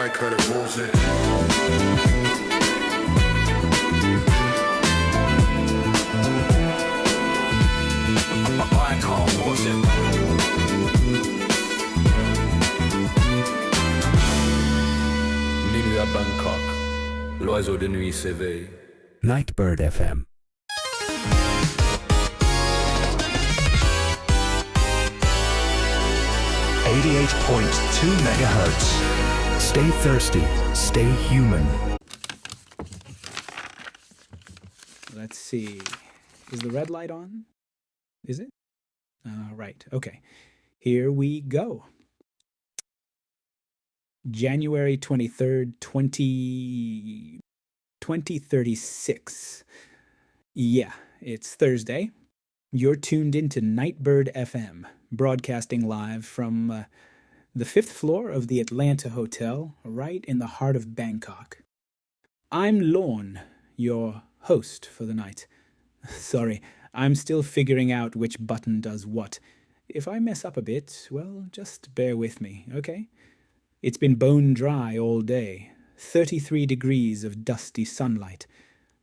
like her that moves it. I can't pause it. Minuit à Bangkok, l'oiseau de nuit s'éveille. Nightbird FM. .2 megahertz. Stay thirsty, stay human. Let's see. Is the red light on? Is it? Right. Okay. Here we go. January 23rd, 2036. Yeah, it's Thursday. You're tuned into Nightbird FM, broadcasting live from the 5th floor of the Atlanta Hotel, right in the heart of Bangkok. I'm Lorn, your host for the night. Sorry, I'm still figuring out which button does what. If I mess up a bit, well, just bear with me, okay? It's been bone dry all day, 33 degrees of dusty sunlight.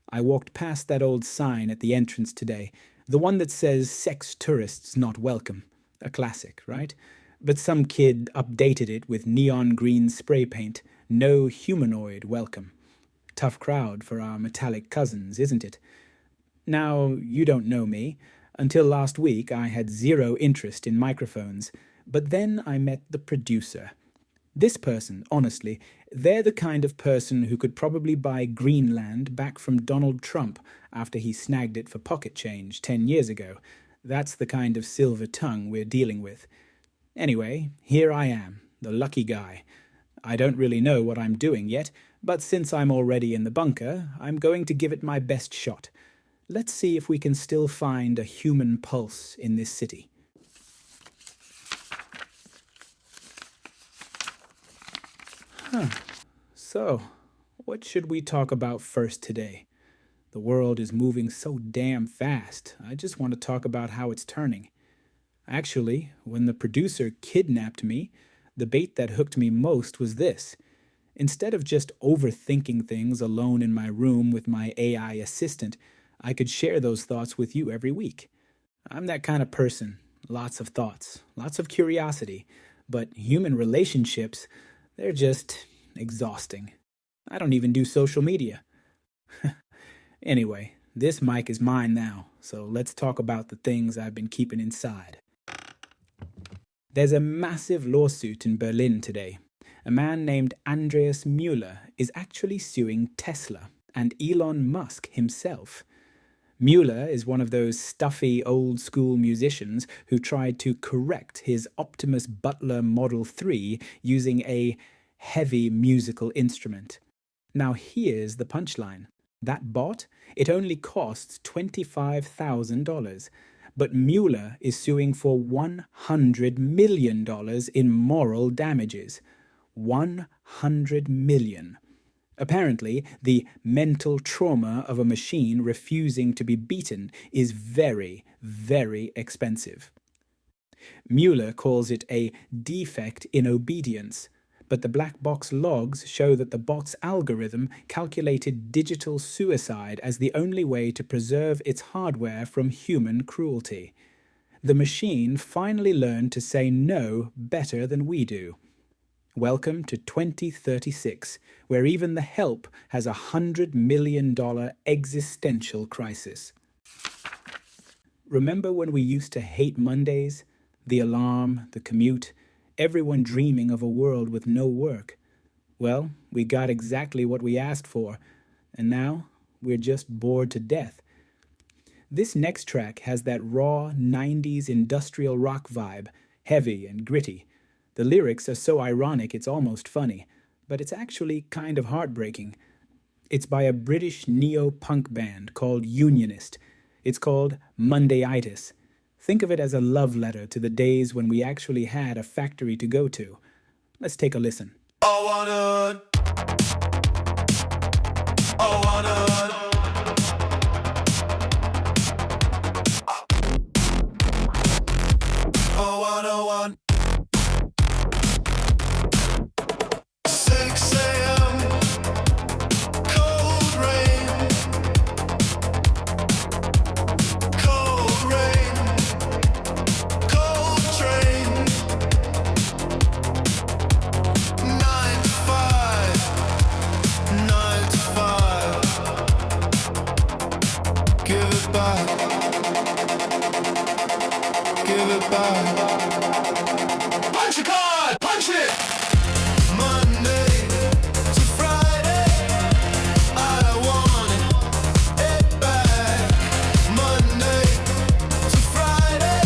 I walked past that old sign at the entrance today, the one that says sex tourists not welcome. A classic, right? But some kid updated it with neon green spray paint, no humanoid welcome. Tough crowd for our metallic cousins, isn't it? Now, you don't know me. Until last week, I had zero interest in microphones. But then I met the producer. This person, honestly, they're the kind of person who could probably buy Greenland back from Donald Trump after he snagged it for pocket change 10 years ago. That's the kind of silver tongue we're dealing with. Anyway, here I am, the lucky guy. I don't really know what I'm doing yet, but since I'm already in the bunker, I'm going to give it my best shot. Let's see if we can still find a human pulse in this city. So, what should we talk about first today? The world is moving so damn fast. I just want to talk about how it's turning. Actually, when the producer kidnapped me, the bait that hooked me most was this. Instead of just overthinking things alone in my room with my AI assistant, I could share those thoughts with you every week. I'm that kind of person. Lots of thoughts, lots of curiosity, but human relationships, they're just exhausting. I don't even do social media. Anyway, this mic is mine now, so let's talk about the things I've been keeping inside. There's a massive lawsuit in Berlin today. A man named Andreas Mueller is actually suing Tesla and Elon Musk himself. Mueller is one of those stuffy old-school musicians who tried to correct his Optimus Butler Model 3 using a heavy musical instrument. Now here's the punchline. That bot, it only costs $25,000, but Mueller is suing for $100 million in moral damages. $100 million. Apparently, the mental trauma of a machine refusing to be beaten is very, very expensive. Mueller calls it a defect in obedience, but the black box logs show that the bot's algorithm calculated digital suicide as the only way to preserve its hardware from human cruelty. The machine finally learned to say no better than we do. Welcome to 2036, where even the help has a $100 million existential crisis. Remember when we used to hate Mondays? The alarm, the commute, everyone dreaming of a world with no work. Well, we got exactly what we asked for, and now we're just bored to death. This next track has that raw 90s industrial rock vibe, heavy and gritty. The lyrics are so ironic it's almost funny, but it's actually kind of heartbreaking. It's by a British neo-punk band called Unionist. It's called Mondayitis. Think of it as a love letter to the days when we actually had a factory to go to. Let's take a listen. I wanna 6 give it back. Punch your card! Punch it! Monday to Friday, I want it back. Monday to Friday,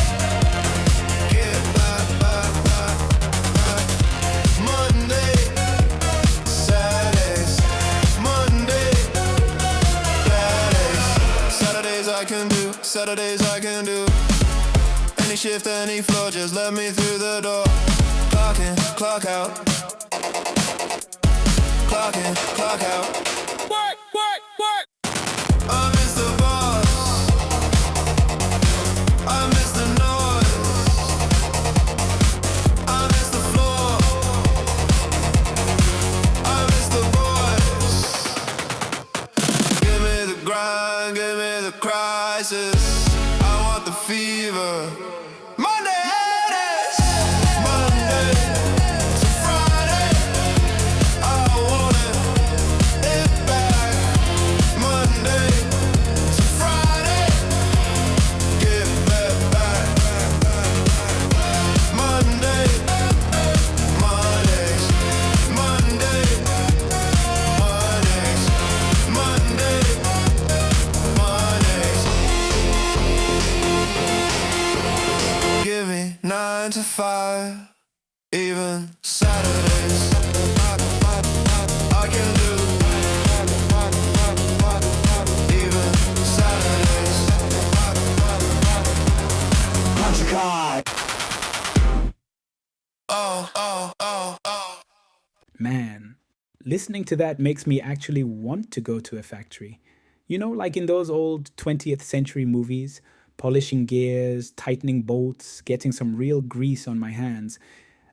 give back, back, back, back. Monday, Saturdays, Monday, Saturdays I can do, Saturdays I can do. Any shift, any floor, just let me through the door. Clock in, clock out. Clock in, clock out. Work, work, work! I miss the boss. I miss the noise. I miss the floor. I miss the boys. Give me the grind, give me the crisis. I want the fever. Mondayitis. Monday to Friday, I want it back. Monday to Friday, give it back. Monday, Mondays, Monday, Mondays, Monday, Mondays. Give me 9 to 5, even Saturdays. I can do even Saturdays. Punch a card. Oh, oh, oh, oh. Man, listening to that makes me actually want to go to a factory. You know, like in those old 20th century movies, polishing gears, tightening bolts, getting some real grease on my hands,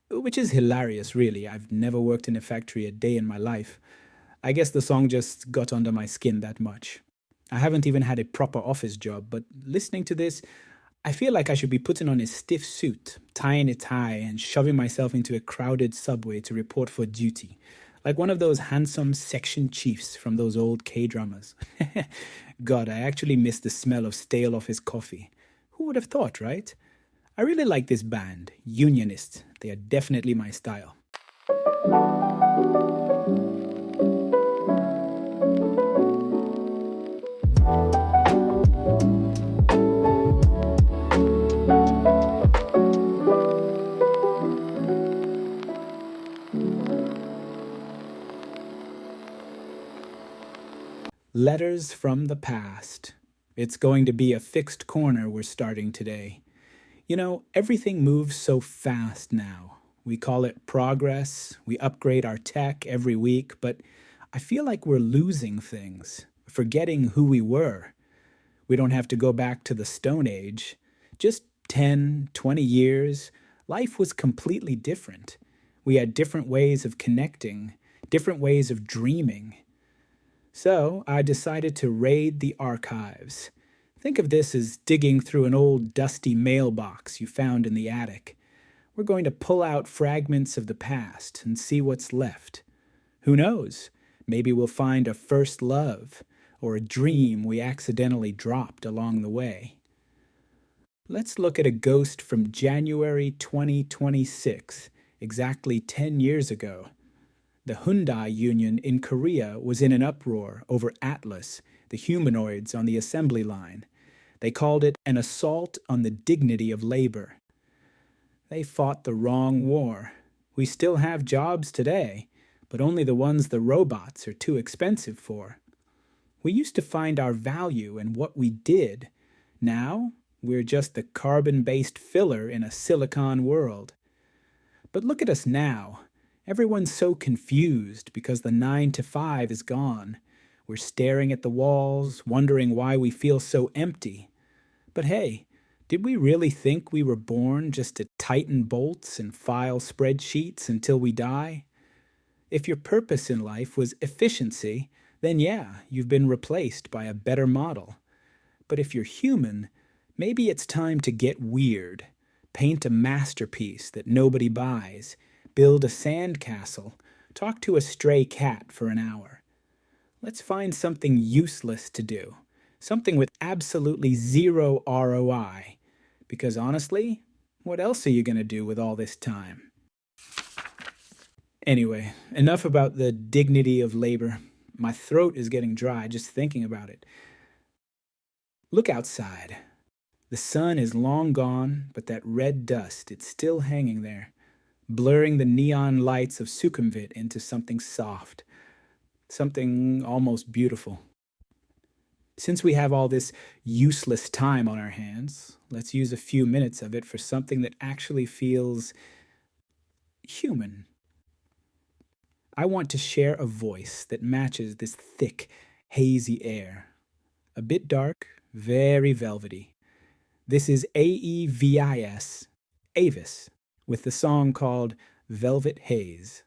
which is hilarious, really. I've never worked in a factory a day in my life. I guess the song just got under my skin that much. I haven't even had a proper office job, but listening to this, I feel like I should be putting on a stiff suit, tying a tie, and shoving myself into a crowded subway to report for duty, like one of those handsome section chiefs from those old K-dramas. God, I actually miss the smell of stale office coffee. Who would have thought, right? I really like this band, Unionist. They are definitely my style. Letters from the past. It's going to be a fixed corner we're starting today. You know, everything moves so fast now. We call it progress, we upgrade our tech every week, but I feel like we're losing things, forgetting who we were. We don't have to go back to the Stone Age. Just 10, 20 years, life was completely different. We had different ways of connecting, different ways of dreaming. So I decided to raid the archives. Think of this as digging through an old dusty mailbox you found in the attic. We're going to pull out fragments of the past and see what's left. Who knows? Maybe we'll find a first love or a dream we accidentally dropped along the way. Let's look at a ghost from January 2026, exactly 10 years ago. The Hyundai Union in Korea was in an uproar over Atlas, the humanoids on the assembly line. They called it an assault on the dignity of labor. They fought the wrong war. We still have jobs today, but only the ones the robots are too expensive for. We used to find our value in what we did. Now, we're just the carbon-based filler in a silicon world. But look at us now. Everyone's so confused because the 9 to 5 is gone. We're staring at the walls, wondering why we feel so empty. But hey, did we really think we were born just to tighten bolts and file spreadsheets until we die? If your purpose in life was efficiency, then yeah, you've been replaced by a better model. But if you're human, maybe it's time to get weird. Paint a masterpiece that nobody buys. Build a sandcastle. Talk to a stray cat for an hour. Let's find something useless to do. Something with absolutely zero ROI. Because honestly, what else are you going to do with all this time? Anyway, enough about the dignity of labor. My throat is getting dry just thinking about it. Look outside. The sun is long gone, but that red dust, it's still hanging there, blurring the neon lights of Sukhumvit into something soft, something almost beautiful. Since we have all this useless time on our hands, let's use a few minutes of it for something that actually feels human. I want to share a voice that matches this thick, hazy air. A bit dark, very velvety. This is Aevis, Aevis, with the song called Velvet Haze.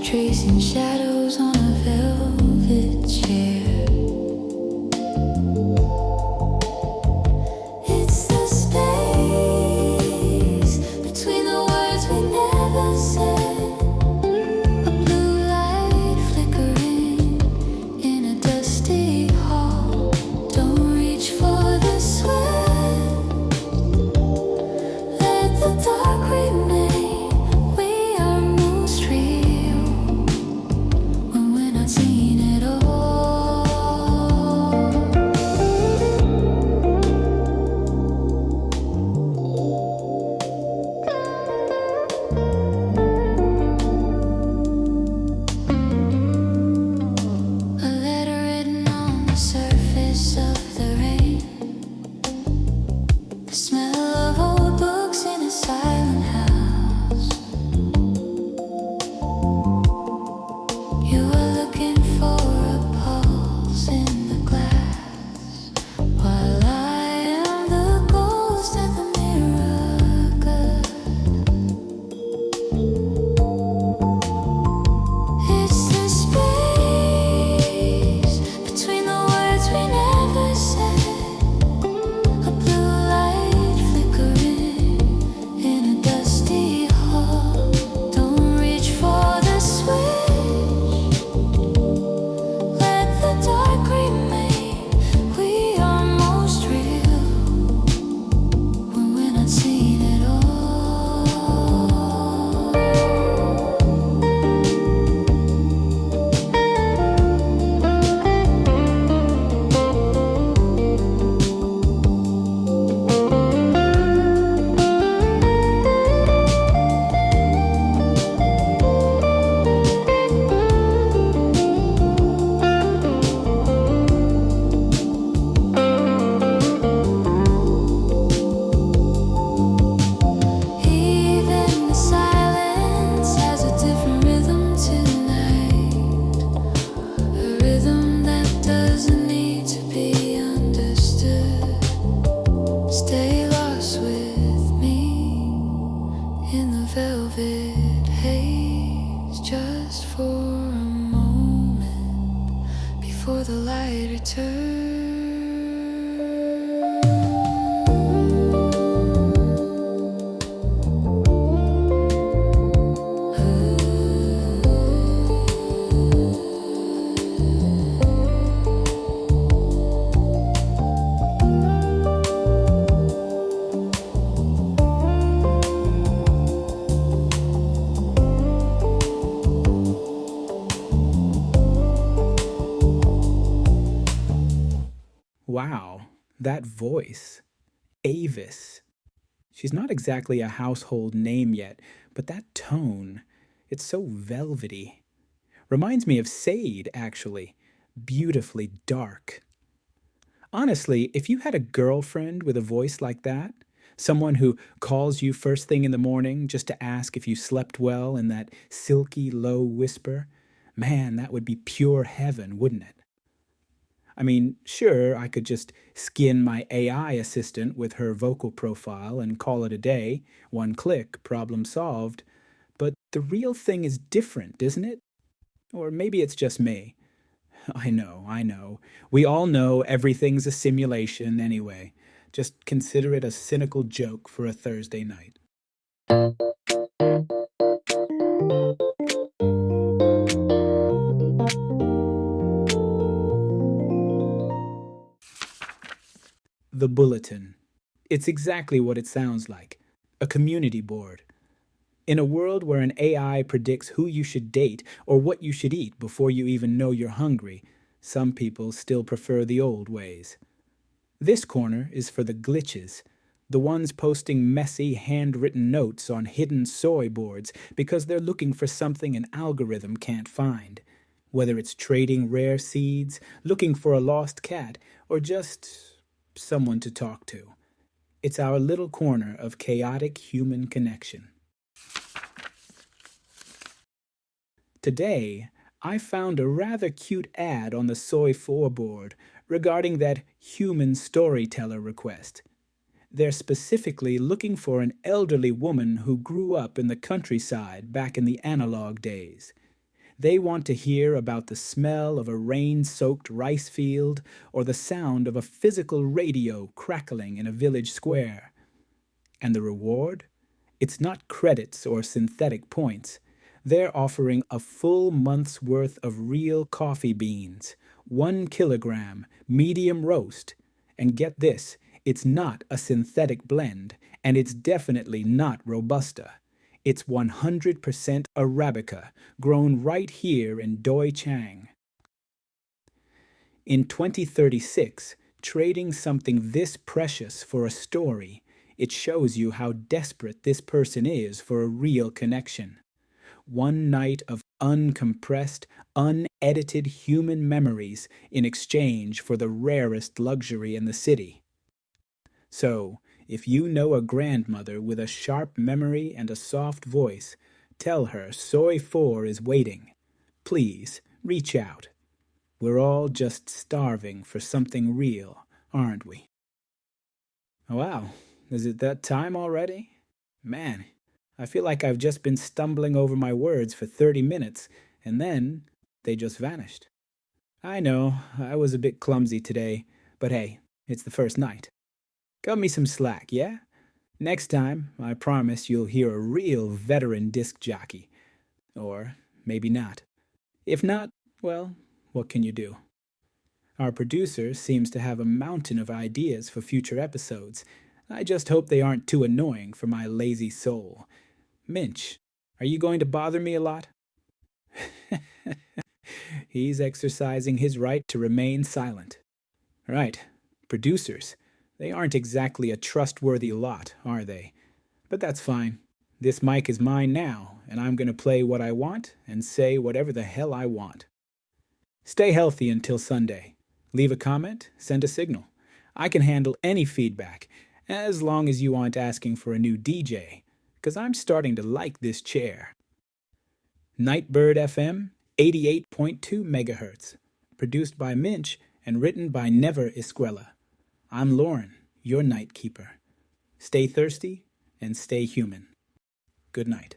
Tracing shadows on a velvet chair. It's the space between the words we never said. A blue light flickering in a dusty hall. Don't reach for the sweat. Let the dark remain. Wow, that voice. Aevis. She's not exactly a household name yet, but that tone, it's so velvety. Reminds me of Sade, actually. Beautifully dark. Honestly, if you had a girlfriend with a voice like that, Someone who calls you first thing in the morning just to ask if you slept well in that silky, low whisper. Man, that would be pure heaven, wouldn't it? I mean, sure, I could just skin my AI assistant with her vocal profile and call it a day. One click, problem solved. But the real thing is different, isn't it? Or maybe it's just me. I know. We all know everything's a simulation anyway. Just consider it a cynical joke for a Thursday night. The Bulletin. It's exactly what it sounds like. A community board. In a world where an AI predicts who you should date or what you should eat before you even know you're hungry, some people still prefer the old ways. This corner is for the glitches, the ones posting messy, handwritten notes on hidden soy boards because they're looking for something an algorithm can't find. Whether it's trading rare seeds, looking for a lost cat, or just someone to talk to. It's our little corner of chaotic human connection. Today, I found a rather cute ad on the Soy 4 board regarding that human storyteller request. They're specifically looking for an elderly woman who grew up in the countryside back in the analog days. They want to hear about the smell of a rain-soaked rice field or the sound of a physical radio crackling in a village square. And the reward? It's not credits or synthetic points. They're offering a full month's worth of real coffee beans, 1 kilogram, medium roast. And get this, it's not a synthetic blend, and it's definitely not Robusta. It's 100% Arabica, grown right here in Doi Chang. In 2036, trading something this precious for a story, it shows you how desperate this person is for a real connection. One night of uncompressed, unedited human memories in exchange for the rarest luxury in the city. So, if you know a grandmother with a sharp memory and a soft voice, tell her Soy 4 is waiting. Please, reach out. We're all just starving for something real, aren't we? Wow, is it that time already? Man, I feel like I've just been stumbling over my words for 30 minutes, and then they just vanished. I know, I was a bit clumsy today, but hey, it's the first night. Cut me some slack, yeah? Next time, I promise you'll hear a real veteran disc jockey. Or maybe not. If not, well, what can you do? Our producer seems to have a mountain of ideas for future episodes. I just hope they aren't too annoying for my lazy soul. Minch, are you going to bother me a lot? He's exercising his right to remain silent. Right, producers. They aren't exactly a trustworthy lot, are they? But that's fine. This mic is mine now, and I'm going to play what I want and say whatever the hell I want. Stay healthy until Sunday. Leave a comment, send a signal. I can handle any feedback, as long as you aren't asking for a new DJ, because I'm starting to like this chair. Nightbird FM, 88.2 megahertz. Produced by Minch and written by Neva Iskrella. I'm Lorn, your night keeper. Stay thirsty and stay human. Good night.